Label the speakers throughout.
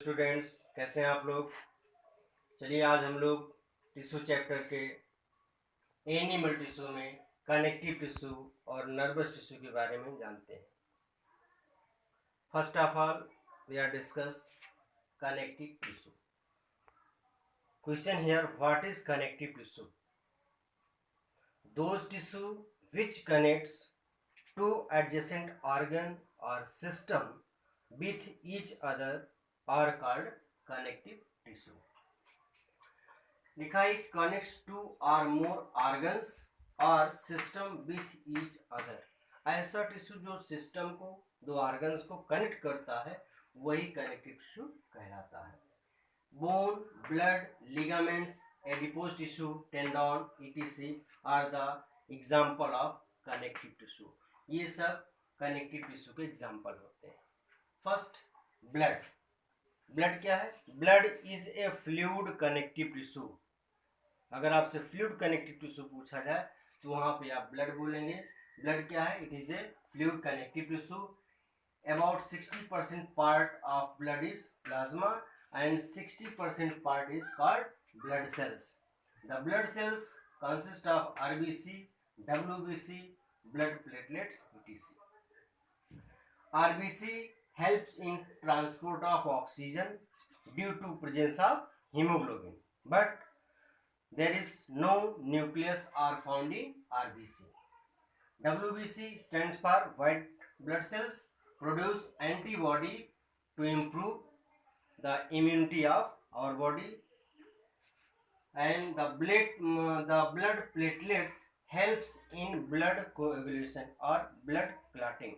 Speaker 1: Students, कैसे हैं आप लोग। चलिए आज हम लोग टिश्यू चैप्टर के एनिमल टिश्यू में कनेक्टिव टिश्यू और नर्वस टिश्यू के बारे में जानते हैं। First of all we are discuss connective tissue. Question here, what is connective tissue? Those tissue which connects two adjacent organ or system with each other are called connective tissue. लिखा है connects two or more organs और system with each other. ऐसा tissue जो system को, दो organs को connect करता है, वही कनेक्टिव टिश्यू कहलाता है। Bone, blood, ligaments, adipose tissue, tendon, etc are the example of connective tissue. ये सब कनेक्टिव टिश्यू के एग्जाम्पल होते हैं। First, blood. ब्लड क्या है? Blood is a fluid connective tissue. अगर आपसे फ्लूइड कनेक्टिव टिश्यू पूछा जाए तो वहां पे आप ब्लड बोलेंगे। ब्लड क्या है? It is a fluid connective tissue. About 60% part of blood is plasma and 60% part is called blood cells. The blood cells consist of RBC, WBC, blood platelets, etc. RBC helps in transport of oxygen due to presence of hemoglobin, but there is no nucleus are found in RBC. WBC stands for white blood cells, produce antibody to improve the immunity of our body, and the blood platelets helps in blood coagulation or blood clotting.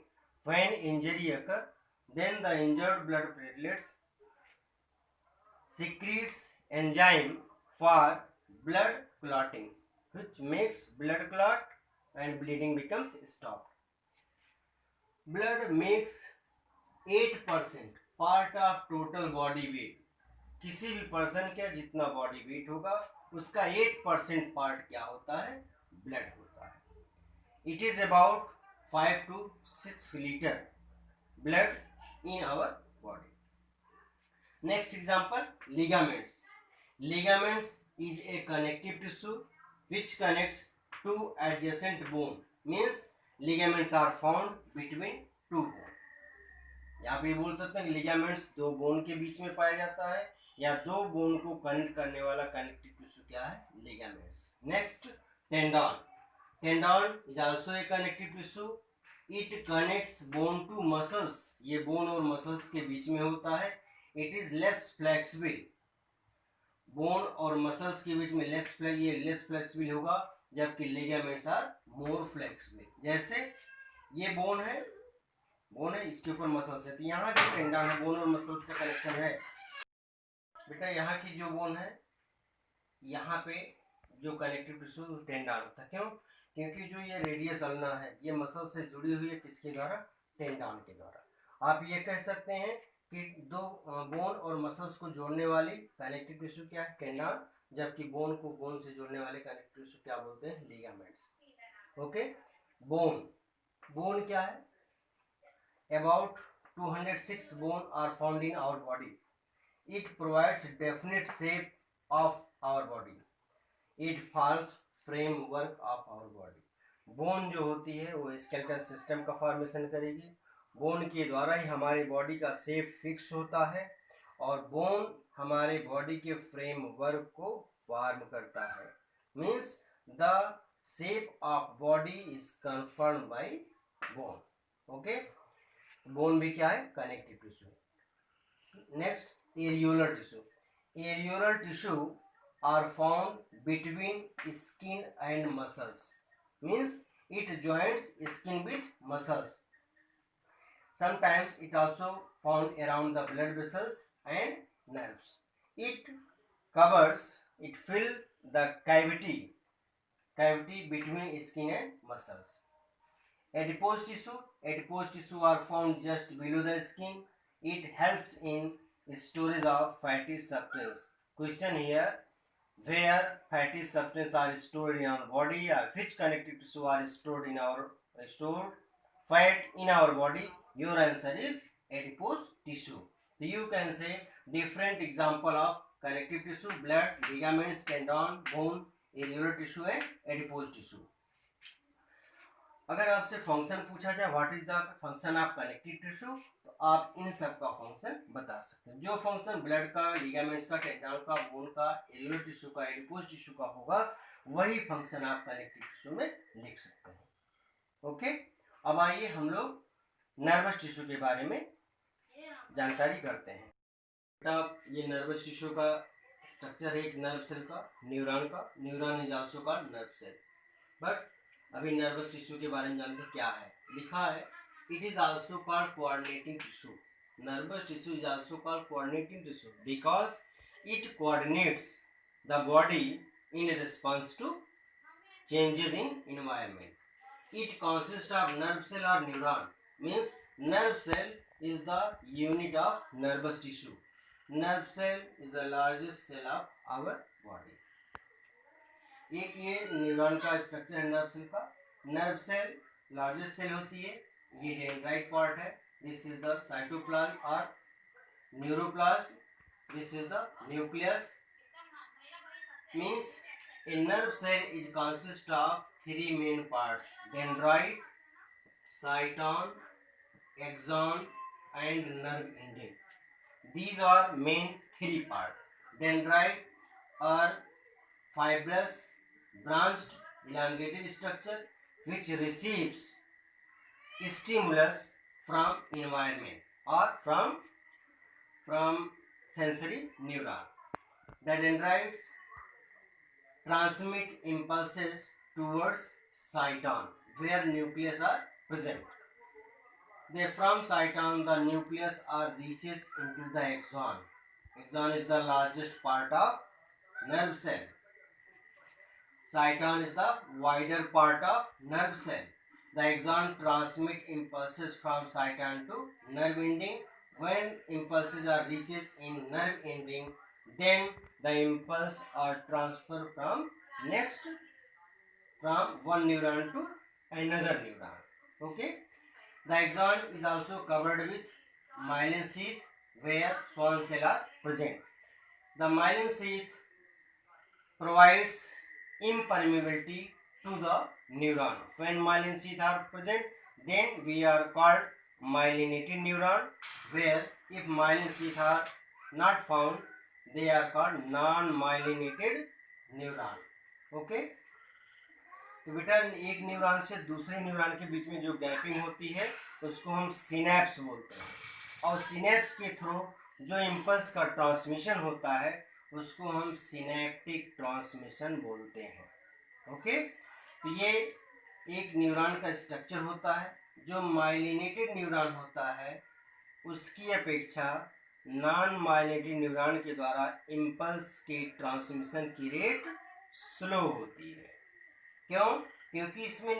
Speaker 1: When injury occur, then the injured blood platelets secretes enzyme for blood clotting, which makes blood clot and bleeding becomes stopped. Blood makes 8% part of total body weight. किसी भी person का जितना body weight होगा उसका 8% part क्या होता है? Blood होता है। It is about 5 to 6 litre blood in our body. Next example, ligaments. Ligaments is a connective tissue which connects two adjacent bone. Means ligaments are found between two bone. यहाँ पे बोल सकते हैं लिगामेंट्स दो bone के बीच में पाया जाता है, या दो बोन को कनेक्ट करने वाला कनेक्टिव टिश्यू क्या है? Ligaments. Next, tendon. Tendon is also a connective tissue. It connects bone to muscles. ये बोन और मसल्स के बीच में होता है। It is less flexible. Bone और मसल्स के बीच में ये लेस फ्लेक्सिबल होगा, जबकि लिगामेंट्स आर मोर फ्लेक्सिबल। जैसे ये बोन है, इसके ऊपर मसल्स है, तो यहाँ जो टेंडन है, बोन और मसल्स का कनेक्शन है। बेटा यहाँ की जो बोन है, यहाँ पे जो कनेक्टिव टिश्यू टेंडन होता है। क्यों? क्योंकि जो ये रेडियस अल्ना है, ये मसल से जुड़ी हुई है, किसके द्वारा? टेंडन के द्वारा। आप ये कह सकते हैं कि दो बोन और मसल्स को जोड़ने वाली कनेक्टिव टिश्यू क्या है? टेंडन। जबकि बोन को बोन से जोड़ने वाले कनेक्टिव टिश्यू क्या बोलते हैं? लिगामेंट्स। ओके। बोन क्या है? About 206 bone are found in our body. It provides definite shape of our body. It forms framework of our body. Bone जो होती है वो स्केलेटल सिस्टम का फॉर्मेशन करेगी। बोन के द्वारा ही हमारे बॉडी का शेप फिक्स होता है, और बोन हमारे बॉडी के फ्रेमवर्क को फॉर्म करता है। Means the shape of body is confirmed by bone. Okay. Bone भी क्या है? Connective tissue. Next, areolar tissue. Areolar tissue are found between skin and muscles. Means it joints skin with muscles. Sometimes it also found around the blood vessels and nerves. It fill the cavity between skin and muscles. Adipose tissue are found just below the skin. It helps in storage of fatty substance. Question here, where fatty substance are stored in our body, which connective tissue are stored fat in our body? Your answer is adipose tissue. So you can say different example of connective tissue: blood, ligaments, tendon, bone, irregular tissue and adipose tissue. अगर आपसे function पूछा जाए what is the function of connective tissue, तो आप इन सब का function बता सकते हैं। जो फंक्शन ब्लड का, लिगामेंट्स का, टेंडन का, बोन का, एरियोलर टिश्यू का, एडिपोज टिश्यू का होगा, वही फंक्शन आप कनेक्टिव टिश्यू में लिख सकते हैं। ओके, अब आइए हम लोग नर्वस टिश्यू के बारे में जानकारी करते हैं। ये नर्वस टिश्यू का स्ट्रक्चर है एक नर्व सेल का, न्यूरॉन का। Neuron is also called nerve cell. But अभी नर्वस टिश्यू के बारे में जानते हैं क्या है। लिखा है it is also called coordinating tissue. Nervous tissue is also called coordinating tissue because it coordinates the body in response to changes in environment. It consists of nerve cell or neuron. Means nerve cell is the unit of nervous tissue. Nerve cell is the largest cell of our body. एक ये neuron का structure है nerve cell का। Nerve cell largest cell होती है, ये dendrite part है। This is the cytoplasm और neuroplasm. This is the nucleus. Means a nerve cell is consist of three main parts: dendrite, cyton, axon and nerve ending. These are main three parts. Dendrite are fibrous, branched, elongated structure which receives stimulus from environment or from sensory neuron. The dendrites transmit impulses towards cyton where nucleus are present. They from cyton the nucleus are reaches into the axon. Axon is the largest part of nerve cell. Cyton is the wider part of nerve cell. The axon transmit impulses from cyton to nerve ending. When impulses are reaches in nerve ending, then the impulse are transferred from one neuron to another neuron. Okay, the axon is also covered with myelin sheath where Schwann cells are present. The myelin sheath provides impermeability to the neuron. When myelin sheath are present, then we are called myelinated neuron. Where if myelin sheath are not found, they are called non-myelinated neuron. Okay, तो बेटा एक neuron से दूसरे neuron के बीच में जो gapping होती है उसको हम सिनेप्स बोलते हैं, और सिनेप्स के थ्रू जो इम्पल्स का ट्रांसमिशन होता है उसको हम सिनेप्टिक ट्रांसमिशन बोलते हैं। ओके, तो ये एक न्यूरॉन का स्ट्रक्चर होता है। जो माइलिनेटेड न्यूरॉन होता है उसकी अपेक्षा नॉन माइलिनेटेड न्यूरॉन के द्वारा इम्पल्स के ट्रांसमिशन की रेट स्लो होती है। क्यों? क्योंकि इसमें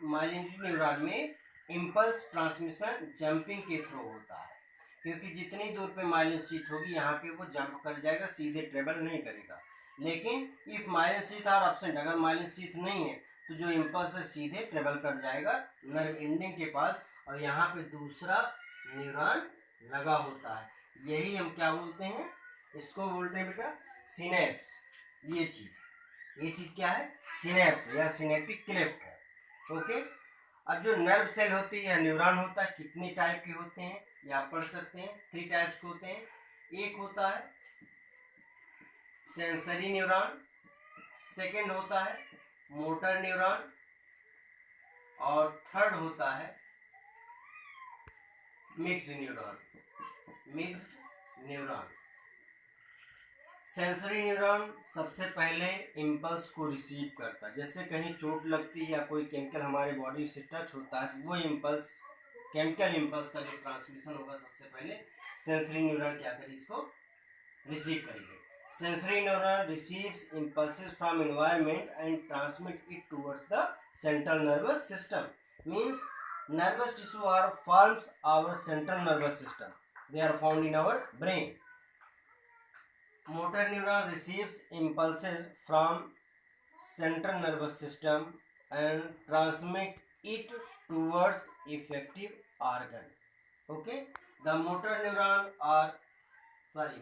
Speaker 1: माइलिनेटेड न्यूरॉन में इम्पल्स ट्रांसमिशन जंपिंग के थ्रू होता है, क्योंकि जितनी दूर पे माइलिन शीथ होगी यहाँ पे वो जंप कर जाएगा, सीधे ट्रेवल नहीं करेगा। लेकिन if myelin sheath are absent, अगर माइलिन शीथ नहीं है तो जो इम्पल्स है सीधे ट्रेवल कर जाएगा नर्व एंडिंग के पास, और यहाँ पे दूसरा न्यूरॉन लगा होता है। यही हम क्या बोलते हैं, इसको बोलते हैं बेटा सिनेप्स। ये चीज क्या है? सिनेप्स या सिनेप्टिक क्लेफ्ट है। ओके, अब जो नर्व सेल होती है या न्यूरॉन होता है कितनी टाइप के होते हैं ये आप पढ़ सकते हैं। 3 टाइप्स के होते हैं। एक होता है सेंसरी न्यूरॉन, सेकंड होता है मोटर न्यूरॉन, और थर्ड होता है मिक्स्ड न्यूरॉन। सेंसरी न्यूरॉन सबसे पहले इम्पल्स को रिसीव करता है। जैसे कहीं चोट लगती है या कोई केमिकल हमारे बॉडी से टच होता है तो वो इम्पल्स, केमिकल इम्पल्स का जो ट्रांसमिशन होगा सबसे पहले सेंसरी न्यूरॉन क्या करेगी, इसको रिसीव करेगी। Sensory neuron receives impulses from environment and transmit it towards the central nervous system. Means nervous tissue are forms our central nervous system. They are found in our brain. Motor neuron receives impulses from central nervous system and transmit it towards effective organ. Okay, The motor neuron or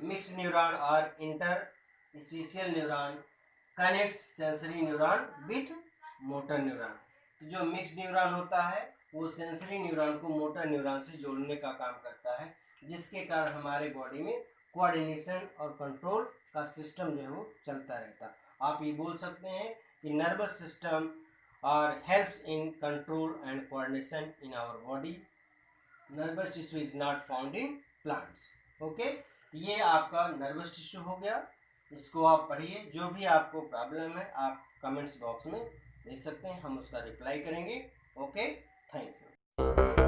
Speaker 1: mixed neuron or interstitial neuron connects sensory neuron with motor neuron. तो जो mixed neuron होता है वो sensory neuron को motor neuron से जोड़ने का काम करता है, जिसके कारण हमारे बॉडी में कोऑर्डिनेशन और कंट्रोल का सिस्टम जो है वो चलता रहता है. आप ये बोल सकते हैं कि नर्वस सिस्टम और helps in control and coordination in our body. Nervous tissue is not found in plants. Okay, ये आपका नर्वस टिश्यू हो गया. इसको आप पढ़िए. जो भी आपको प्रॉब्लम है आप कमेंट्स बॉक्स में दे सकते हैं, हम उसका रिप्लाई करेंगे. Okay, thank you.